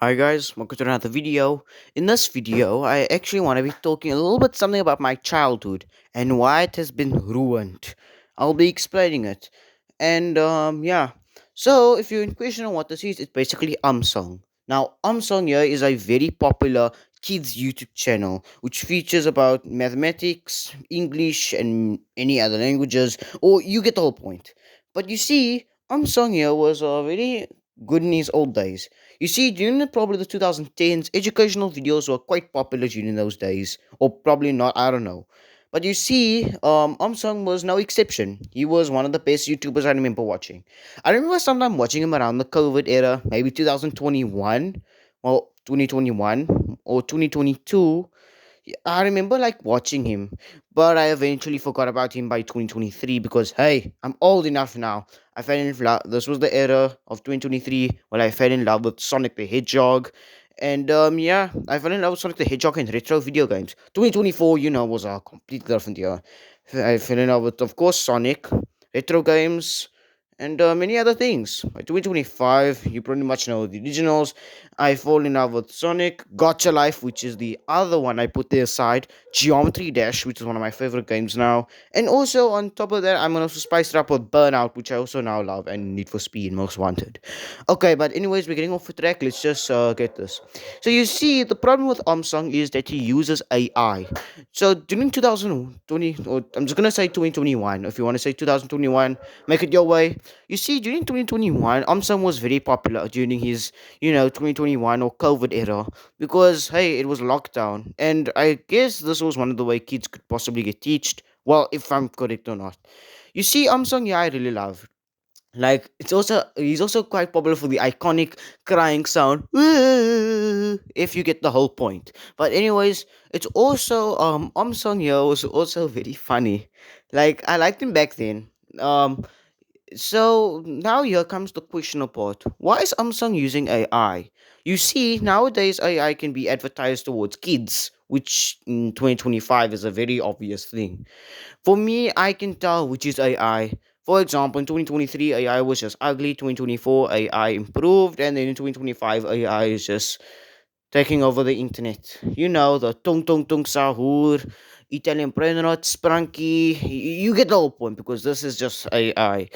Hi guys, welcome to another video. In this video, I actually want to be talking a little bit something about my childhood and why it has been ruined. I'll be explaining it. And yeah. So if you're in question on what this is, it's basically Song. Now, Song here is a very popular kids YouTube channel which features about mathematics, English, and any other languages, or you get the whole point. But you see, Song here was very good in his old days. You see, during probably the 2010s, educational videos were quite popular during those days, or probably not, I don't know. But you see, Sung was no exception. He was one of the best YouTubers I remember watching. I remember sometime watching him around the COVID era, maybe 2021, well, 2021 or 2022. I remember like watching him, but I eventually forgot about him by 2023 because hey, I'm old enough now. I fell in love. This was the era of 2023 when I fell in love with Sonic the Hedgehog, and yeah, I fell in love with Sonic the Hedgehog and retro video games. 2024, was a completely different year. I fell in love with, of course, Sonic, retro games, and many other things. By 2025, you pretty much know the originals. I fall in love with Sonic, Gotcha Life, which is the other one I put there aside, Geometry Dash, which is one of my favorite games now, and also on top of that, I'm gonna also spice it up with Burnout, which I also now love, and Need for Speed Most Wanted. Okay, but anyways, we're getting off the track. Let's just get this. So you see, the problem with Samsung is that he uses AI. So during 2020, or I'm just gonna say 2021. If you want to say 2021, make it your way. You see, during 2021, Samsung was very popular during his 2021 or COVID era because hey, it was lockdown, and I guess this was one of the way kids could possibly get teached. Well, if I'm correct or not. You see, Samsung, yeah, I really love. Like he's also quite popular for the iconic crying sound. If you get the whole point. But anyways, it's also Song here was also very funny. Like I liked him back then. Um so now here comes the questionable part. Why is Samsung using AI? You see, nowadays AI can be advertised towards kids, which in 2025 is a very obvious thing. For me, I can tell which is AI. For example, in 2023, AI was just ugly. 2024, AI improved. And then in 2025, AI is just taking over the internet. You know, the tung tung tung sahur, Italian brainrot, sprunky. You get the whole point because this is just AI.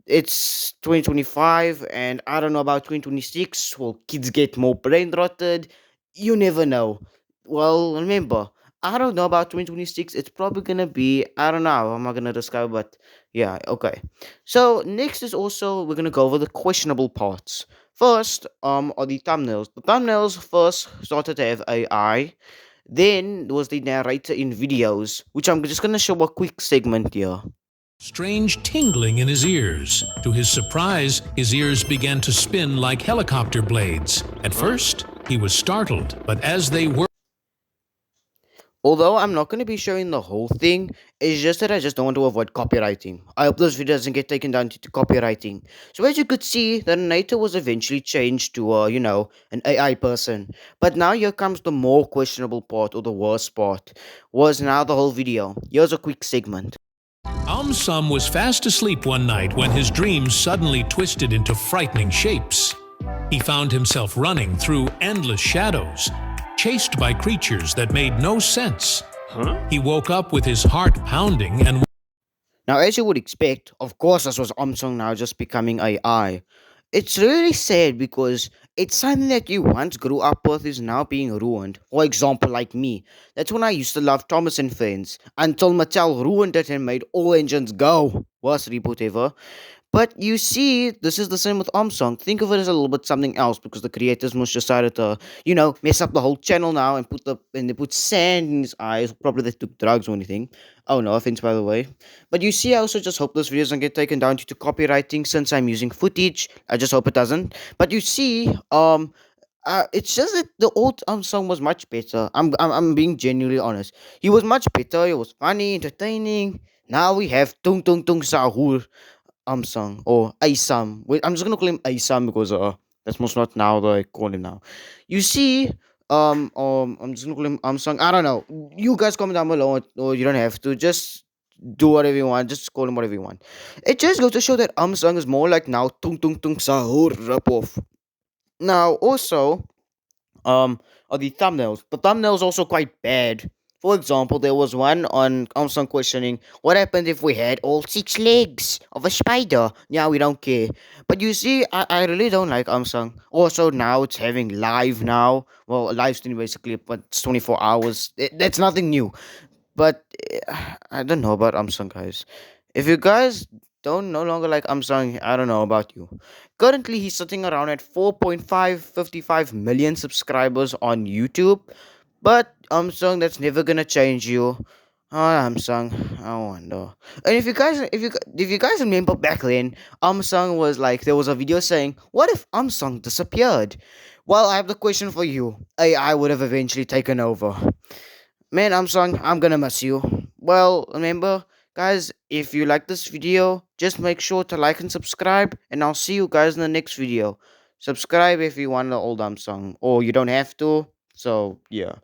It's 2025, and I don't know about 2026. Will kids get more brain rotted? You never know. Well, remember, I don't know about 2026. It's probably gonna be, I don't know. I'm not gonna discover, but yeah, okay. So next is also we're gonna go over the questionable parts. First, are the thumbnails. The thumbnails first started to have AI. Then there was the narrator in videos, which I'm just gonna show a quick segment here. Strange tingling in his ears. To his surprise, his ears began to spin like helicopter blades. At first, he was startled, but as they worked, Although I'm not going to be showing the whole thing, it's just that I just don't want to avoid copywriting. I hope this video doesn't get taken down to copywriting. So as you could see, the narrator was eventually changed to an AI person. But now here comes the more questionable part, or the worst part, was now the whole video. Here's a quick segment. Aumsum was fast asleep one night when his dreams suddenly twisted into frightening shapes. He found himself running through endless shadows, chased by creatures that made no sense. He woke up with his heart pounding and Now, as you would expect, of course, this was Armstrong now just becoming AI. It's really sad because it's something that you once grew up with is now being ruined. For example, like me. That's when I used to love Thomas and Friends until Mattel ruined it and made all engines go. Worst reboot ever. But you see, this is the same with Armstrong. Think of it as a little bit something else because the creators must decided to, mess up the whole channel now and they put sand in his eyes. Probably they took drugs or anything. Oh, no offense by the way. But you see, I also just hope this video doesn't get taken down due to copywriting since I'm using footage. I just hope it doesn't. But you see, it's just that the old song was much better. I'm being genuinely honest. He was much better. It was funny, entertaining. Now we have Tung Tung Tung Sahur Amsung or Aisam. Wait, I'm just gonna call him Aisam because that's most not now that I call him now. You see, I'm just gonna call him Amsung. I don't know. You guys comment down below, or you don't have to. Just do whatever you want. Just call him whatever you want. It just goes to show that Amsung is more like now Tung Tung Tung Sahur rip off. Now also. um are the thumbnails. The thumbnails also quite bad. For example, there was one on Samsung questioning what happened if we had all six legs of a spider. Yeah, we don't care. But you see, I really don't like Samsung. Also, now it's having live now. Well, a live stream basically, but it's 24 hours. That's nothing new. But I don't know about Samsung, guys. If you guys don't no longer like Samsung, I don't know about you. Currently, he's sitting around at 4.555 million subscribers on YouTube. But Samsung, that's never gonna change you. Oh, Samsung, I wonder. And if you guys remember back then, Samsung was like there was a video saying, "What if Samsung disappeared?" Well, I have the question for you. AI would have eventually taken over. Man, I'm gonna miss you. Well, remember, guys, if you like this video, just make sure to like and subscribe, and I'll see you guys in the next video. Subscribe if you want the old song, or you don't have to. So yeah.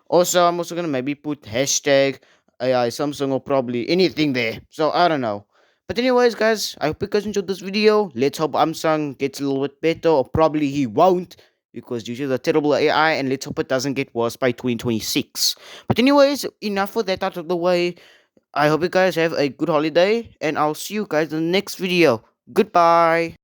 Also, I'm also gonna maybe put hashtag AI Samsung or probably anything there. So I don't know. But anyways, guys, I hope you guys enjoyed this video. Let's hope Samsung gets a little bit better, or probably he won't, because due to the terrible AI, and let's hope it doesn't get worse by 2026. But anyways, enough of that out of the way. I hope you guys have a good holiday, and I'll see you guys in the next video. Goodbye.